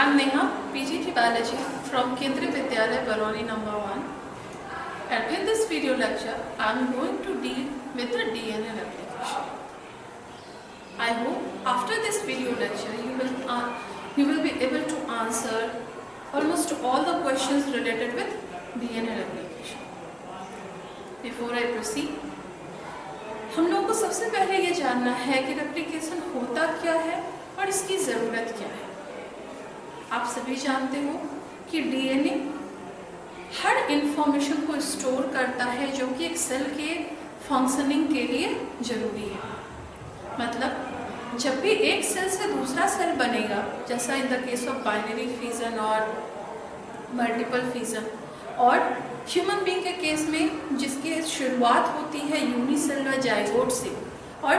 I'm Neha, PGT Biology from Kendriya Vidyalaya, Baroni number 1. And in this video lecture, I'm going to deal with the DNA replication. I hope after this video lecture, you will be able to answer almost all the questions related with DNA replication. Before I proceed, हम लोगों को सबसे पहले ये जानना है कि replication होता क्या है और इसकी ज़रूरत क्या है। आप सभी जानते हो कि डीएनए हर इंफॉर्मेशन को स्टोर करता है जो कि एक सेल के फंक्शनिंग के लिए ज़रूरी है। मतलब जब भी एक सेल से दूसरा सेल बनेगा, जैसा in the case of binary fission और मल्टीपल फिजन, और ह्यूमन बीइंग के केस में जिसकी शुरुआत होती है यूनिसेलुलर जाइगोट से और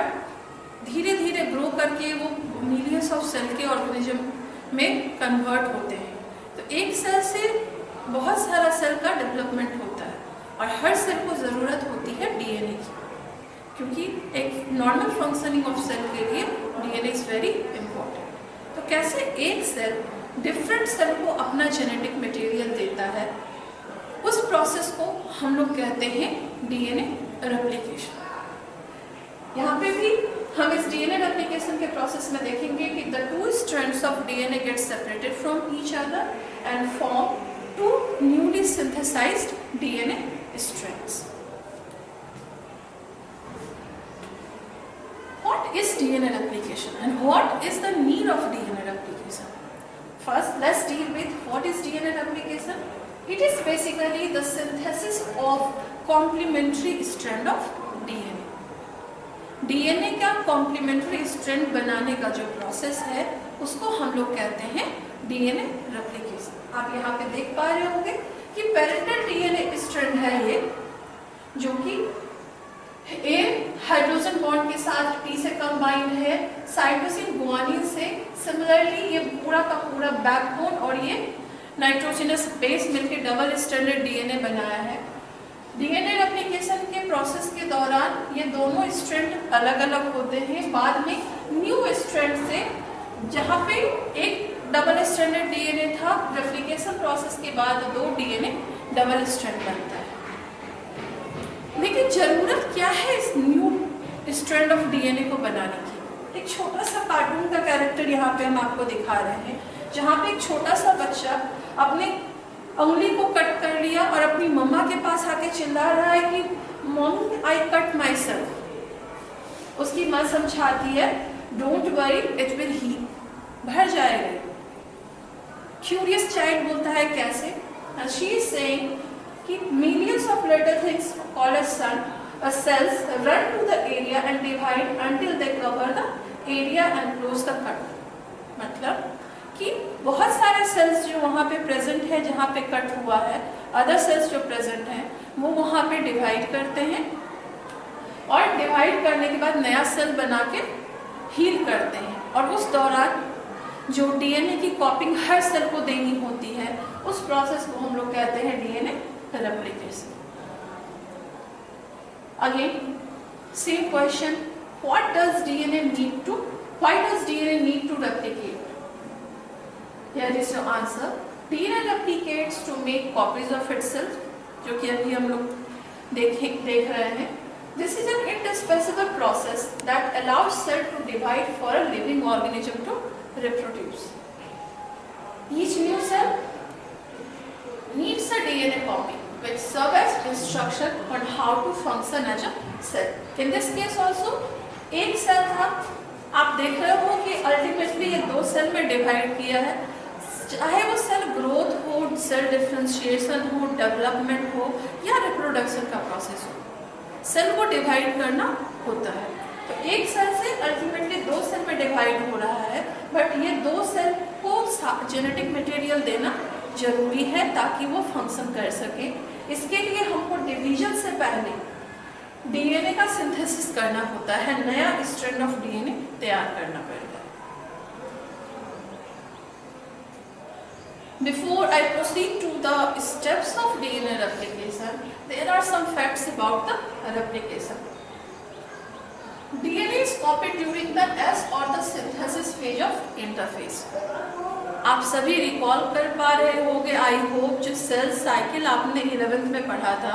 धीरे धीरे ग्रो करके वो मिलियंस ऑफ सेल के ऑर्गेनिज्म में कन्वर्ट होते हैं। तो एक सेल से बहुत सारा सेल का डेवलपमेंट होता है और हर सेल को ज़रूरत होती है डीएनए की, क्योंकि एक नॉर्मल फंक्शनिंग ऑफ सेल के लिए डीएनए इज़ वेरी इम्पोर्टेंट। तो कैसे एक सेल डिफरेंट सेल को अपना जेनेटिक मटेरियल देता है, उस प्रोसेस को हम लोग कहते हैं डीएनए रेप्लिकेशन। यहाँ पे भी हम इस डीएनए रेप्लिकेशन के प्रोसेस में देखेंगे कि the two strands of DNA get separated from each other and form two newly synthesised DNA strands. What is DNA replication and what is the need of DNA replication? First, let's deal with what is DNA replication. It is basically the synthesis of complementary strand of DNA. DNA का complementary strand बनाने का जो process है उसको हम लोग कहते हैं DNA replication। आप यहाँ पे देख पा रहे होंगे कि पेरेंटल DNA strand है ये, जो कि A हाइड्रोजन बॉन्ड के साथ T से कंबाइंड है, साइटोसिन गुआनिन से। सिमिलरली ये पूरा का पूरा बैकबोन और ये नाइट्रोजनस बेस मिलकर डबल स्ट्रैंडेड डीएनए बनाया है। डीएनए रेप्लिकेशन के प्रोसेस के दौरान ये दोनों स्ट्रैंड अलग अलग होते हैं। बाद में न्यू स्ट्रैंड से, जहाँ पे एक डबल स्ट्रैंडेड डीएनए था, रेप्लिकेशन प्रोसेस के बाद दो डीएनए डबल स्ट्रैंड बनता है। लेकिन जरूरत क्या है इस न्यू स्ट्रैंड ऑफ डीएनए को बनाने की? एक छोटा सा कार्टून का कैरेक्टर यहाँ पे हम आपको दिखा रहे हैं, जहाँ पे एक छोटा सा बच्चा अपने उंगली को कट कर लिया और अपनी मम्मा के पास आके चिल्ला रहा है कि mommy I cut myself. उसकी माँ समझाती है don't worry it will heal, भर जाएगा। क्यूरियस चाइल्ड बोलता है कैसे? शी इज सेइंग कि millions of little things called as cells run to the area and divide until they cover the area and close the cut। मतलब कि बहुत सारे सेल्स जो वहाँ पे प्रेजेंट है, जहाँ पे कट हुआ है, अदर सेल्स जो प्रेजेंट हैं वो वहाँ पे डिवाइड करते हैं और डिवाइड करने के बाद नया सेल बना के हील करते हैं। और उस दौरान जो डीएनए की कॉपिंग हर सेल को देनी होती है, उस प्रोसेस को हम लोग कहते हैं DNA replication। Again, same question. Why does DNA need to replicate? Here is your answer. DNA replicates to make copies of itself, जो कि अभी हम लोग देख रहे हैं। This is an indispensable process that allows cell to divide for a living organism to reproduce. Each new cell needs a DNA copy which serve as instruction on how to function as a cell. In this case also एक cell था, आप देख रहे हो कि ultimately ये दो cell में डिवाइड किया है। चाहे वो सेल ग्रोथ हो, सेल डिफरेंशिएशन हो, डेवलपमेंट हो या रिप्रोडक्शन का प्रोसेस हो, सेल को डिवाइड करना होता है। तो एक सेल से अल्टीमेटली दो सेल में डिवाइड हो रहा है, बट ये दो सेल को जेनेटिक मटेरियल देना जरूरी है ताकि वो फंक्शन कर सके। इसके लिए हमको डिवीजन से पहले डीएनए का सिंथेसिस करना होता है, नया स्ट्रैंड ऑफ डीएनए तैयार करना पड़ता है। Before I proceed to the steps of DNA replication, there are some facts about the replication. DNA is copied during the S or the synthesis phase of interphase. आप सभी recall कर पा रहे होंगे आई होप, जो cell cycle आपने 11th में पढ़ा था।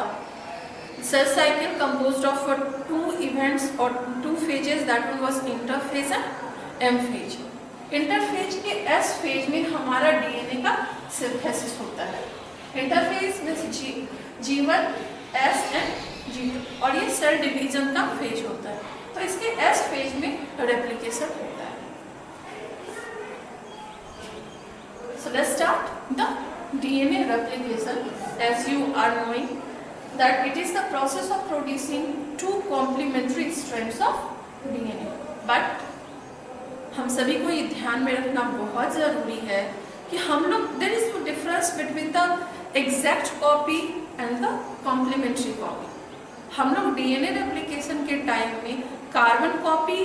Cell cycle composed of 2 events और 2 phases, that one was interphase and M phase. Interphase के एस फेज में हमारा डीएनए का सिंथेसिस होता है। इंटरफेज में G1, S एंड G2, और ये सेल डिवीजन का फेज होता है। तो इसके एस फेज में रेप्लिकेशन होता है। So let's start the DNA replication. As you are knowing that it is the process of producing 2 complementary strands of DNA. But हम सभी को ये ध्यान में रखना बहुत ज़रूरी है कि हम लोग there is no difference between the exact copy and the complementary copy. हम लोग DNA replication के टाइम में कार्बन कॉपी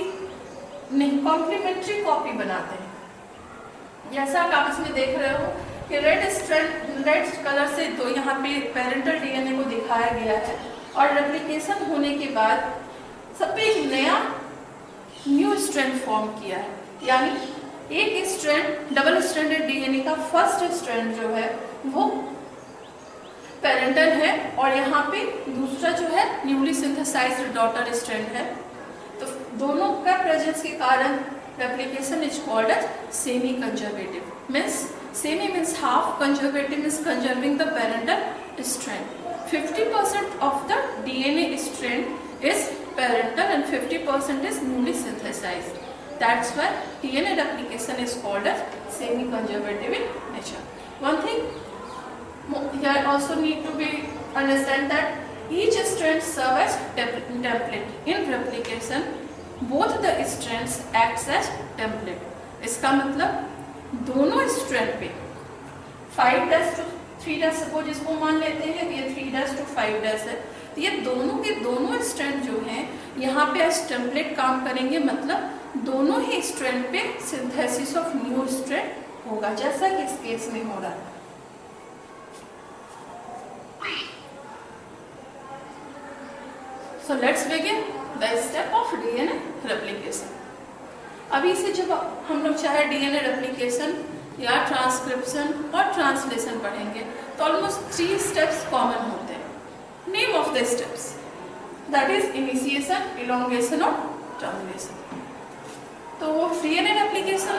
नहीं, कॉम्प्लीमेंट्री कॉपी बनाते हैं। जैसा आप इसमें देख रहे हो कि रेड कलर से तो यहाँ पे पेरेंटल डीएनए को दिखाया गया है, और रेप्लिकेशन होने के बाद सब पे एक नया न्यू स्ट्रैंड फॉर्म किया है। यानी एक स्ट्रैंड डबल स्ट्रैंडेड डीएनए का फर्स्ट स्ट्रैंड जो है वो पेरेंटल है, और यहाँ पे दूसरा जो है न्यूली सिंथेसाइज्ड डॉटर स्ट्रैंड है। तो दोनों का प्रेजेंस के कारण replication is called as semi-conservative. Means semi means half, conservative means conserving the parental strand. 50% of the DNA strand is parental and 50% is newly synthesized. That's why DNA replication is called as semi-conservative in nature. One thing here also need to be understand that each strand serves as template. In replication, both the strands acts as template. इसका मतलब दोनों strand पे 5' to 3' suppose इसको मान लेते हैं ये 3' to 5' है, तो ये दोनों के दोनों स्ट्रैंड जो हैं यहाँ पे एज टेम्पलेट काम करेंगे। मतलब दोनों ही स्ट्रैंड पे सिंथेसिस ऑफ न्यू स्ट्रैंड होगा, जैसा कि इस केस में हो रहा है। So let's begin the step of DNA replication. अभी से जब हम लोग चाहे DNA replication या ट्रांसक्रिप्शन और ट्रांसलेशन पढ़ेंगे तो ऑलमोस्ट 3 स्टेप्स कॉमन होते हैं। Name of the steps that is initiation, elongation और टर्मिनेशन। तो DNA replication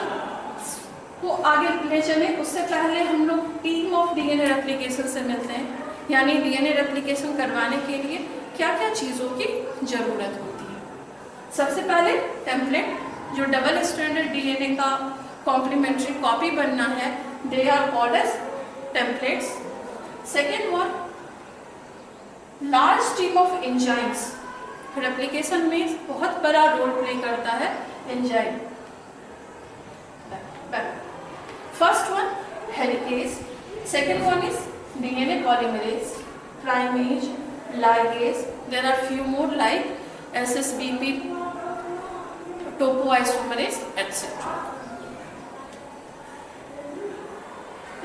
को आगे ले चले उससे पहले हम लोग टीम ऑफ DNA replication से मिलते हैं। यानी DNA replication करवाने के लिए क्या क्या चीज़ों की ज़रूरत होती है। सबसे पहले टेम्पलेट, जो डबल स्ट्रैंडेड डीएनए का कॉम्प्लीमेंट्री कॉपी बनना है, they are called as templates. Second one, large team of enzymes. Replication में बहुत बड़ा रोल प्ले करता है enzyme. First one helicase, second one is DNA polymerase, primase, ligase. There are few more like SSBP, topoisomerase, etc.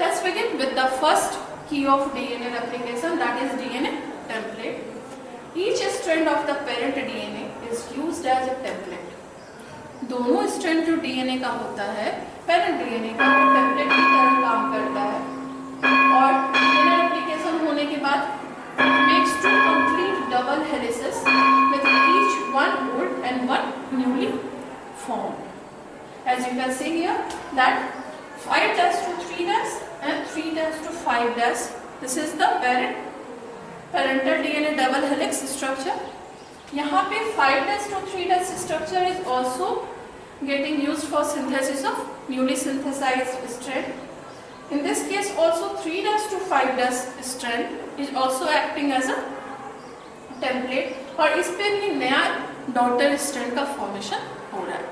Let's begin with the first key of DNA replication, that is DNA template. Each strand of the parent DNA is used as a template. दोनों strand जो DNA का होता है parent DNA का template की तरह काम करता है, और डीएनए रेप्लिकेशन होने के बाद makes 2 complete double helices with each one old and one newly formed. As you can see here that 5' to 3' and 3' to 5'. This is the parental DNA double helix structure. यहाँ पे 5' to 3' structure is also getting used for synthesis of newly synthesized strand. In this case also 3' to 5' strand is also acting as a template, और इस पे भी नया daughter strand का formation हो रहा है।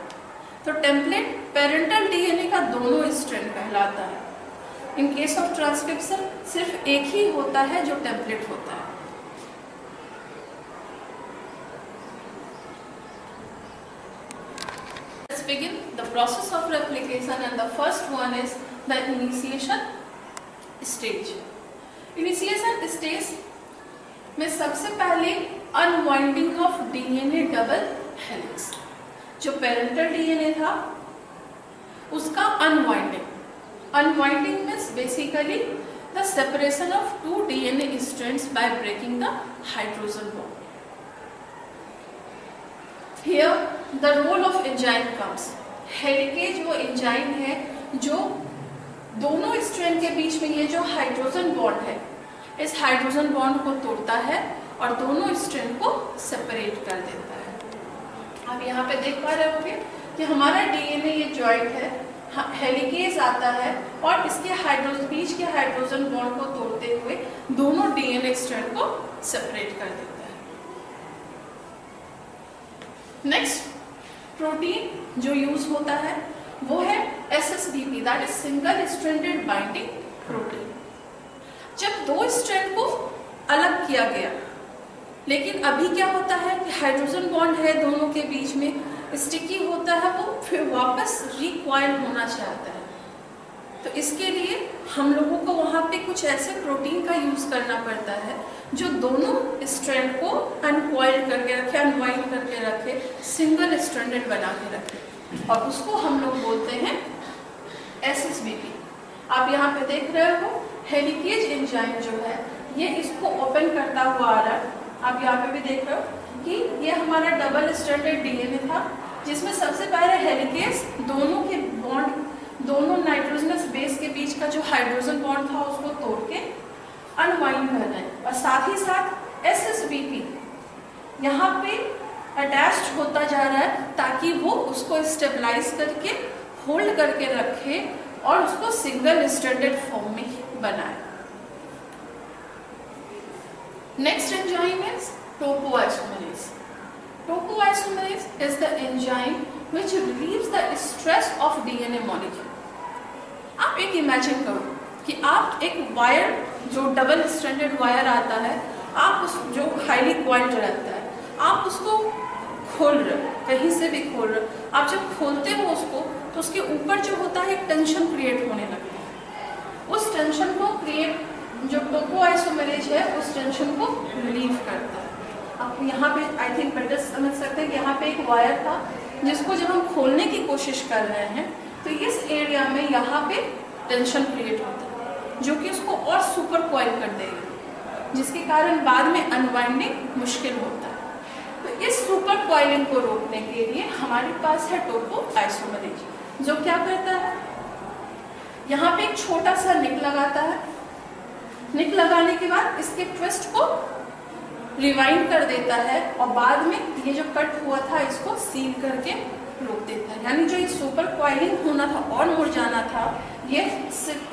तो टेम्पलेट पेरेंटल डीएनए का दोनों स्ट्रैंड कहलाता है। इन केस ऑफ ट्रांसक्रिप्शन सिर्फ एक ही होता है जो टेम्पलेट होता है। Let's begin the process of replication, and the first one is the initiation stage. Initiation stage में सबसे पहले unwinding of DNA double helix, जो पेरेंटल डीएनए था उसका unwinding. Unwinding means basically the separation of two DNA strands by breaking the hydrogen bond. Here the role of enzyme comes. Helicase वो enzyme है जो दोनों स्ट्रैंड के बीच में ये जो हाइड्रोजन बॉन्ड है, इस हाइड्रोजन बॉन्ड को तोड़ता है और दोनों स्ट्रैंड को सेपरेट कर देता है। आप यहाँ पे देख पा रहे होंगे कि हमारा डीएनए ये जॉइंट है, हेलिकेज आता है और इसके बीच के हाइड्रोजन बॉन्ड को तोड़ते हुए दोनों डीएनए स्ट्रैंड को सेपरेट कर देता है। नेक्स्ट प्रोटीन जो यूज होता है वो है SSBP, that is single stranded binding protein. जब दो स्ट्रैंड को अलग किया गया, लेकिन अभी क्या होता है कि हाइड्रोजन बॉन्ड है दोनों के बीच में, स्टिकी होता है, वो फिर वापस रिकॉइल होना चाहता है। तो इसके लिए हम लोगों को वहाँ पे कुछ ऐसे प्रोटीन का यूज करना पड़ता है जो दोनों स्ट्रैंड को अनकॉइल करके रखे, अनवाइंड करके रखे, सिंगल स्ट्रैंडेड बना के रखे, और उसको हम लोग बोलते हैं SSBP। आप यहाँ पे देख रहे हो हेलिकेज एंजाइम जो है ये इसको ओपन करता हुआ आ रहा है। आप यहाँ पे भी देख रहे हो कि ये हमारा डबल स्ट्रैंडेड डीएनए था जिसमें सबसे पहले हेलिकेज दोनों के बॉन्ड, दोनों नाइट्रोजनस बेस के बीच का जो हाइड्रोजन बॉन्ड था उसको तोड़ के अनवाइंड कर रहे हैं, और साथ ही साथ SSBP यहाँ पे अटैच्ड होता जा रहा है ताकि वो उसको स्टेबलाइज करके होल्ड करके रखे और उसको सिंगल स्ट्रैंडेड फॉर्म में बनाए। Next enzyme is topoisomerase. Topoisomerase is the enzyme which relieves the stress of DNA molecule. आप एक इमेजिन करो कि आप एक वायर, जो डबल स्ट्रैंडेड वायर आता है, आप उस जो हाईली कॉइल्ड रहता है, आप उसको खोल रहे हो, कहीं से भी खोल रहे हो, आप जब खोलते हो उसको तो उसके ऊपर जो होता है एक टेंशन क्रिएट होने लगता है। उस टेंशन को क्रिएट जो टोपोआइसोमेरेज है उस टेंशन को रिलीव करता है। आप यहाँ पे आई थिंक बेटर समझ सकते हैं कि यहाँ पे एक वायर था जिसको जब हम खोलने की कोशिश कर रहे हैं तो इस एरिया में यहाँ पे टेंशन क्रिएट होता है जो कि उसको और सुपर कॉइल कर देगा, जिसके कारण बाद में अनवाइंडिंग मुश्किल होता है। तो इस सुपर कॉइलिंग को रोकने के लिए हमारे पास है टोपोआइसोमेरेज, जो क्या करता है, यहाँ पे एक छोटा सा निक लगाता है। निक लगाने के बाद इसके ट्विस्ट को रिवाइंड कर देता है और बाद में ये जो कट हुआ था इसको सील करके रोक देता है। यानी जो ये सुपर कॉइलिंग होना था और मुड़ जाना था, ये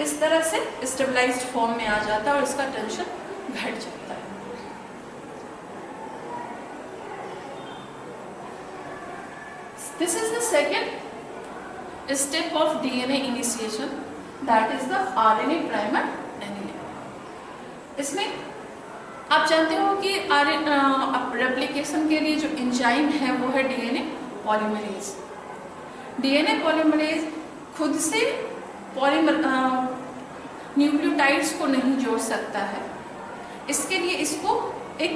इस तरह से स्टेबलाइज्ड फॉर्म में आ जाता है और इसका टेंशन घट जाता है। This is the second step of DNA initiation, that is the RNA primer annihilation. इसमें आप जानते हो कि रेप्लिकेशन के लिए जो एंजाइम है वो है डीएनए पॉलीमरेज। डीएनए पॉलीमरेज खुद से न्यूक्लियोटाइड्स को नहीं जोड़ सकता है, इसके लिए इसको एक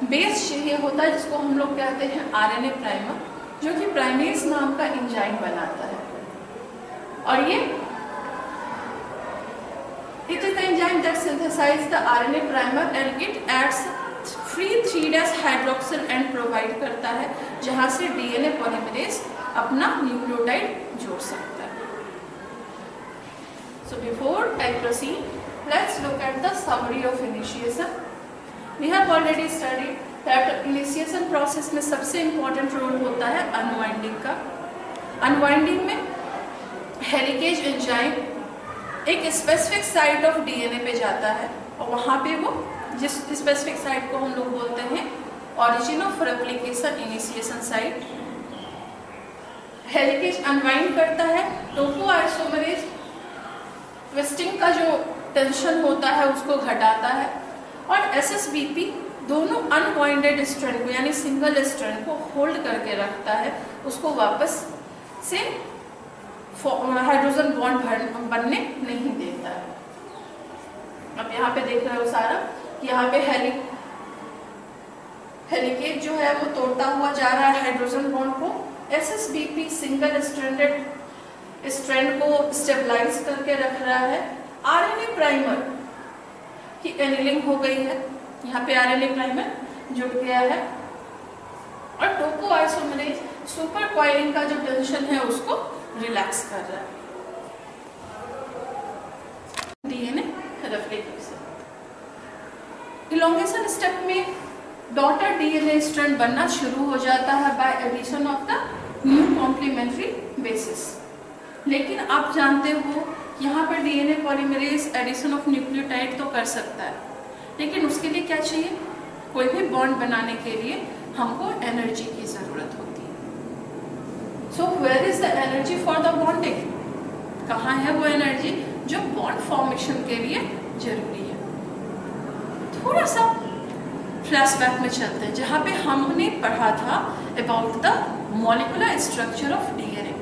बेस चाहिए होता है जिसको हम लोग कहते हैं आरएनए प्राइमर, जो कि प्राइमेज नाम का एंजाइम बनाता है। और ये it is the enzyme that synthesizes the RNA primer and it adds free 3' hydroxyl and provide करता है जहां से DNA polymerase अपना न्यूक्लियोटाइड जोड़ सकता है। So before I proceed, let's look at the summary of initiation. We have already studied that initiation process में सबसे important role होता है unwinding का। Unwinding में हेलिकेज एंजाइम एक स्पेसिफिक साइट ऑफ डीएनए पे जाता है और वहाँ पे वो जिस स्पेसिफिक साइट को हम लोग बोलते हैं origin of replication initiation site. Helicase unwind करता है, टोपोआइसोमेरेज ट्विस्टिंग का जो टेंशन होता है उसको घटाता है, और SSBP दोनों अनवाइंडेड स्ट्रैंड को यानी सिंगल स्ट्रैंड को होल्ड करके रखता है, उसको वापस से हाइड्रोजन बॉन्ड बनने नहीं देता है। अब यहाँ पे देख रहे हो सारा कि यहाँ पे हेलिकेज जो है वो तोड़ता हुआ जा रहा है हाइड्रोजन बॉन्ड को। SSBP सिंगल स्ट्रैंडेड स्ट्रैंड को स्टेबलाइज करके रख रहा है। आरएनए प्राइमर की एनिलिंग हो गई है, यहाँ पे आरएनए प्राइमर जुड़ गया है और टोकोआइसोमरेज सुपर कॉइलिंग का जो टेंशन है उसको रिलैक्स कर रहा है। डीएनए रेप्लिकेशन, इलॉन्गेशन स्टेप में डॉटर डीएनए स्ट्रैंड बनना शुरू हो जाता है by addition of the new complementary bases. लेकिन आप जानते हो यहाँ पर DNA polymerase addition of nucleotide तो कर सकता है, लेकिन उसके लिए क्या चाहिए? कोई भी बॉन्ड बनाने के लिए हमको एनर्जी की जरूरत होती है। So where is the energy for the bonding? कहाँ है वो एनर्जी जो बॉन्ड फॉर्मेशन के लिए जरूरी है? थोड़ा सा फ्लैशबैक में चलते हैं जहाँ पे हमने पढ़ा था about the molecular structure of DNA.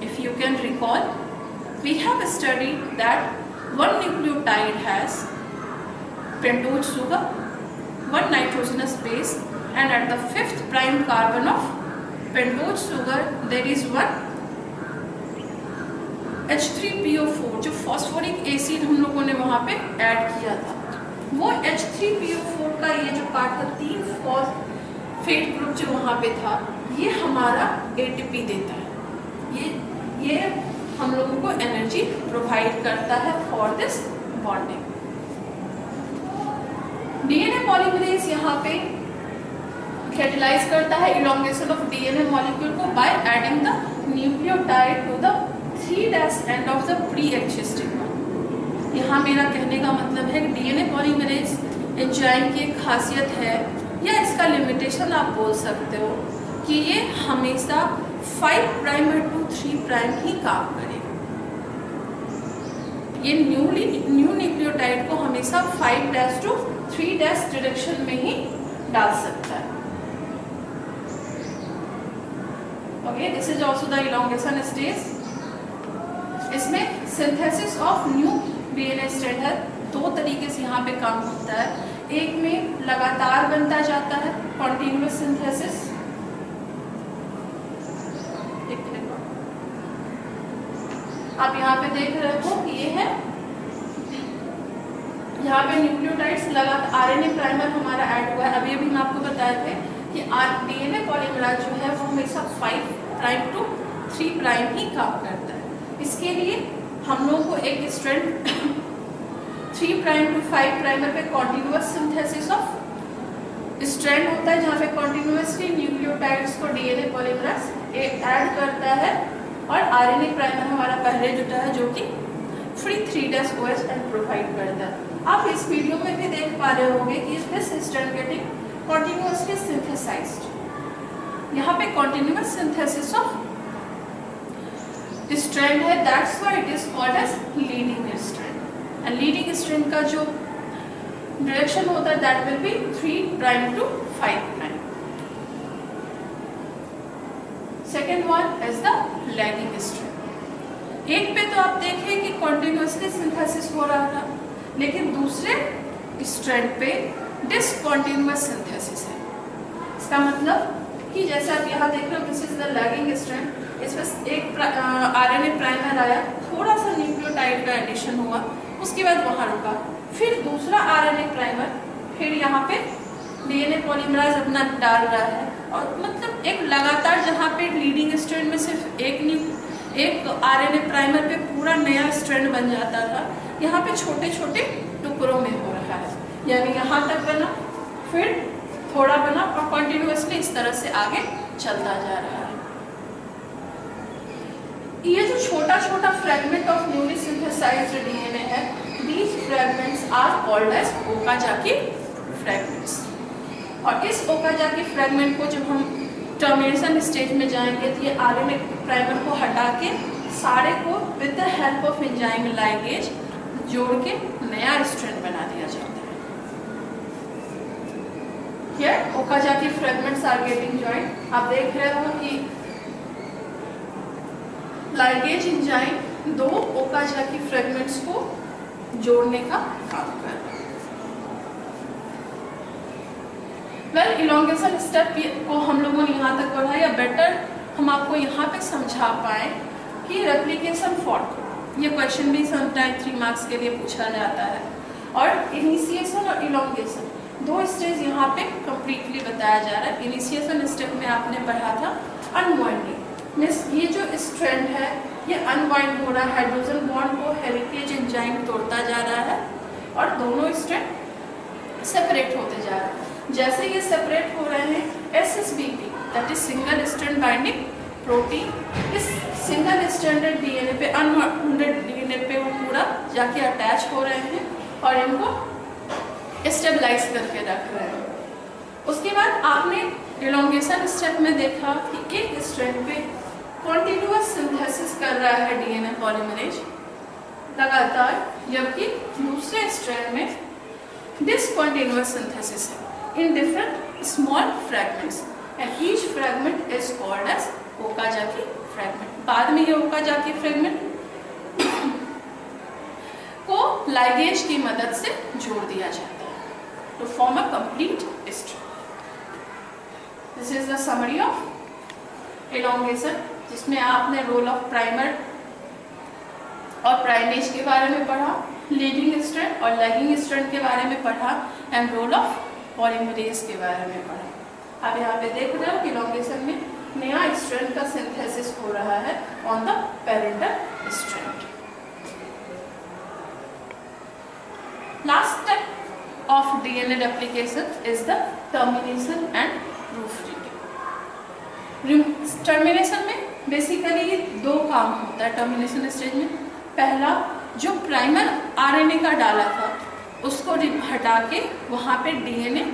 If you can recall, we have studied that one nucleotide has pentose sugar, one nitrogenous base, and at the 5th prime carbon of pentose sugar there is one H3PO4 जो phosphoric acid हम लोगों ने वहाँ पे add किया था। वो H3PO4 का ये जो पार्ट था, 3 फॉस्फेट ग्रुप जो वहाँ पे था, ये हमारा ATP देता है। ये हम लोगों को एनर्जी प्रोवाइड करता है for this bonding. DNA polymerase यहाँ पे कैटेलाइज करता है इलॉन्गेशन ऑफ डीएनए मॉलिक्यूल को by adding the nucleotide to the 3' end of the pre existing one. यहाँ मेरा कहने का मतलब है कि डीएनए पॉलीमरेज एंजाइम की एक खासियत है, या इसका लिमिटेशन आप बोल सकते हो, कि ये हमेशा 5' to 3' ही काम करेगा। ये न्यू न्यूक्लियोटाइड को हमेशा 5' to 3' डायरेक्शन में ही डाल सकता है। Okay, this is also the elongation stage. इसमें synthesis of new DNA strand है, 2 तरीके से यहाँ पे काम होता है। एक में लगातार बनता जाता है, कॉन्टिन्यूअस सिंथेसिस। आप यहाँ पे देख रहे हो कि ये है, यहाँ पे न्यूक्लियोटाइड्स लगातार आरएनए प्राइमर हमारा ऐड हुआ है। अभी मैं आपको बताए थे कि डीएनए पॉलीमरेज जो है वो हमेशा 5' to 3' ही काम करता है। इसके लिए हम लोगों को एक स्ट्रैंड 3' to 5' पे कॉन्टिन्यूअस सिंथेसिस ऑफ स्ट्रैंड होता है, जहाँ पे कॉन्टिन्यूअसली न्यूक्लियोटाइड्स को डीएनए पॉलीमरेज ऐड करता है, और आरएनए प्राइमर हमारा पहले जुटा है जो कि फ्री 3' OH एंड प्रोवाइड करता है। आप इस वीडियो में भी देख पा रहे होंगे कि this strand getting continuously synthesised. यहाँ पे कॉन्टिन्यूअस सिंथेसिस ऑफ स्ट्रैंड है, that's why it is called as leading strand. And leading strand का जो डायरेक्शन होता है that will be 3' to 5'। Second one is the lagging strand. एक पे तो आप देखें कि कॉन्टिन्यूअसली सिंथेसिस हो रहा था, लेकिन दूसरे स्ट्रैंड पे डिसकॉन्टिन्यूअस सिंथेसिस है। इसका मतलब कि जैसे आप यहाँ देख रहे हो, this is the lagging strand. इसमें एक आरएनए प्राइमर आया, थोड़ा सा न्यूक्लियोटाइड का एडिशन हुआ, उसके बाद वहाँ रुका, फिर दूसरा आरएनए प्राइमर, फिर यहाँ पे डीएनए पॉलीमरेज अपना डाल रहा है। और मतलब एक लगातार जहाँ पे लीडिंग स्ट्रैंड में सिर्फ एक आरएनए प्राइमर पे पूरा नया स्ट्रैंड बन जाता था, यहाँ पे छोटे छोटे टुकड़ों में हो रहा है। यानी यहाँ तक बना, फिर थोड़ा बना, और कॉन्टिन्यूअसली इस तरह से आगे चलता जा रहा है। ये जो छोटा छोटा fragment of newly synthesised DNA है, these fragments are called as Okazaki fragments. और इस ओकाजाकी फ्रेगमेंट को जब हम टर्मिनेशन स्टेज में जाएंगे तो ये आरएनए प्राइमर को हटा के सारे को with the help of enzyme ligase जोड़ के नया स्ट्रैंड बना दिया जाता है। Here Okazaki fragments are getting joined. आप देख रहे हो कि लाइगेज एंजाइम 2 ओकाजाकी फ्रेगमेंट्स को जोड़ने का काम कर रहा है। वेल, इलॉन्गेशन स्टेप को हम लोगों ने यहाँ तक पढ़ा, या बेटर हम आपको यहाँ पे समझा पाए कि रेप्लिकेशन फॉर्क, ये क्वेश्चन भी समटाइम 3 मार्क्स के लिए पूछा जाता है। और इनिशिएशन और इलोंगेशन दो स्टेज यहाँ पे कंप्लीटली बताया जा रहा है। इनिशिएशन स्टेप में आपने पढ़ा था अनवाइंडिंग, मीन्स ये जो स्ट्रैंड है ये अनवाइंड हो रहा है, हाइड्रोजन बॉन्ड को हेरिटेज एंजाइम तोड़ता जा रहा है और दोनों स्ट्रैंड सेपरेट होते जा रहे हैं। जैसे ये सेपरेट हो रहे हैं, SSBP that is single strand binding protein, इस सिंगल स्ट्रैंडेड डीएनए पे अनवाइंडेड डीएनए पे वो पूरा जाके अटैच हो रहे हैं और इनको स्टेबलाइज करके रख रहे हैं। उसके बाद आपने इलोंगेशन स्टेप में देखा कि एक स्ट्रैंड पे कॉन्टिन्यूअस सिंथेसिस कर रहा है डीएनए पॉलीमरेज लगातार, जबकि दूसरे स्ट्रैंड में डिसकंटिन्यूअस सिंथेसिस है in different small fragments and each fragment is called as Okazaki fragment. बाद में ये ओकाजाकी फ्रैगमेंट को लाइगेज की मदद से जोड़ दिया जाता है to form a complete strand. This is the summary of elongation, जिसमें आपने रोल ऑफ प्राइमर और प्राइमेज के बारे में पढ़ा, लीडिंग स्ट्रैंड और लैगिंग स्ट्रैंड के बारे में पढ़ा एंड रोल ऑफ पॉलीमरेज के बारे में पढ़ा। आप यहाँ पे देख रहे हो कि elongation में नया स्ट्रैंड का सिंथेसिस हो रहा है on the parental strand. Last step of DNA replication is the termination and proofreading. Termination में बेसिकली दो काम होता है टर्मिनेशन स्टेज में। पहला, जो प्राइमर आरएनए का डाला था उसको हटा के वहाँ पे डीएनए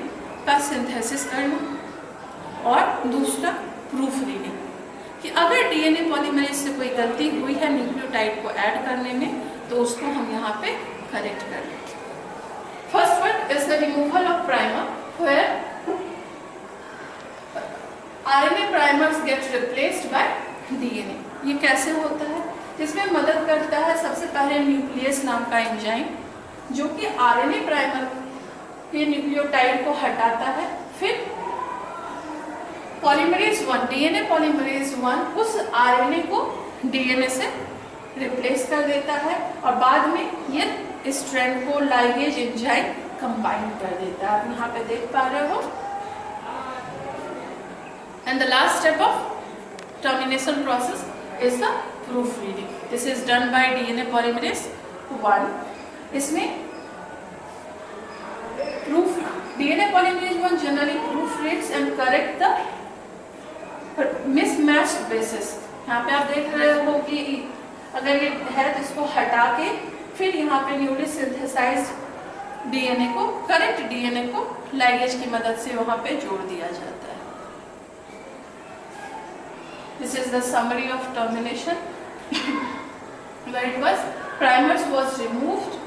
का सिंथेसिस करना, और दूसरा प्रूफ रीडिंग कि अगर डीएनए पॉलीमरेज से कोई गलती हुई है न्यूक्लियोटाइड को ऐड करने में तो उसको हम यहाँ पे करेक्ट कर लें। First one is the removal of primer, where RNA primers get replaced by DNA. ये कैसे होता है? जिसमें मदद करता है सबसे पहले न्यूक्लियस नाम का एंजाइम, जो कि RNA प्राइमर के न्यूक्लियोटाइड को हटाता है। फिर पॉलीमरेज 1, DNA पॉलीमरेज 1 उस RNA को DNA से रिप्लेस कर देता है और बाद में ये स्ट्रैंड को लाइगेज एंजाइम कंबाइन कर देता है। आप यहाँ पे देख पा रहे हो। And the last step of termination process is the proof reading. This is done by DNA polymerase 1। इसमें proof DNA polymerase 1 generally proof reads and correct the mismatched basis. यहाँ पे आप देख रहे हो कि अगर ये है तो इसको हटा के फिर यहाँ पे न्यूली सिंथेसाइज्ड डीएनए को, करेक्ट डीएनए को लाइगेज की मदद से वहाँ पे जोड़ दिया जाता है। This is the summary of termination where it was primers was removed,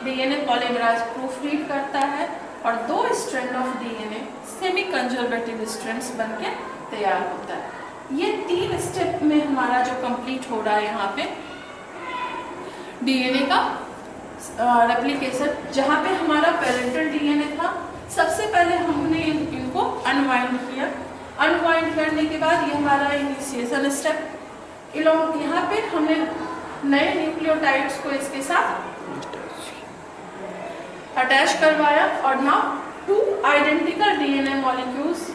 DNA polymerase proof read करता है और दो strand of DNA semi conservative strands बनके तैयार होता है। ये 3 स्टेप में हमारा जो कंप्लीट हो रहा है यहाँ पे डीएनए का रेप्लिकेशन, जहाँ पे हमारा पेरेंटल डीएनए था सबसे पहले हमने इनको अनवाइंड किया। अनवाइंड करने के बाद ये हमारा इनिशिएशन स्टेप, यहाँ पे हमने नए न्यूक्लियोटाइड्स को इसके साथ अटैच करवाया और नाउ 2 आइडेंटिकल डीएनए मॉलिक्यूल्स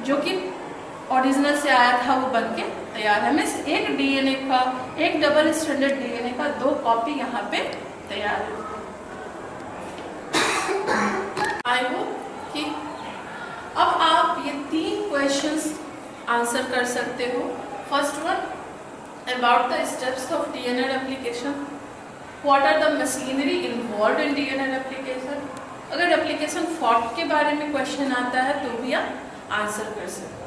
जो कि ओरिजिनल से आया था वो बनके तैयार है। मीन्स एक डीएनए का, एक डबल स्ट्रैंडेड डीएनए का 2 कॉपी यहाँ पे तैयार है। आई होप कि अब आप ये 3 क्वेश्चंस आंसर कर सकते हो। First one, about the steps of DNA replication, what are the machinery involved in DNA replication. अगर रेप्लिकेशन फॉर्क के बारे में क्वेश्चन आता है तो भी आप आंसर कर सकते हो।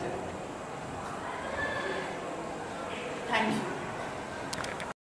Thank you.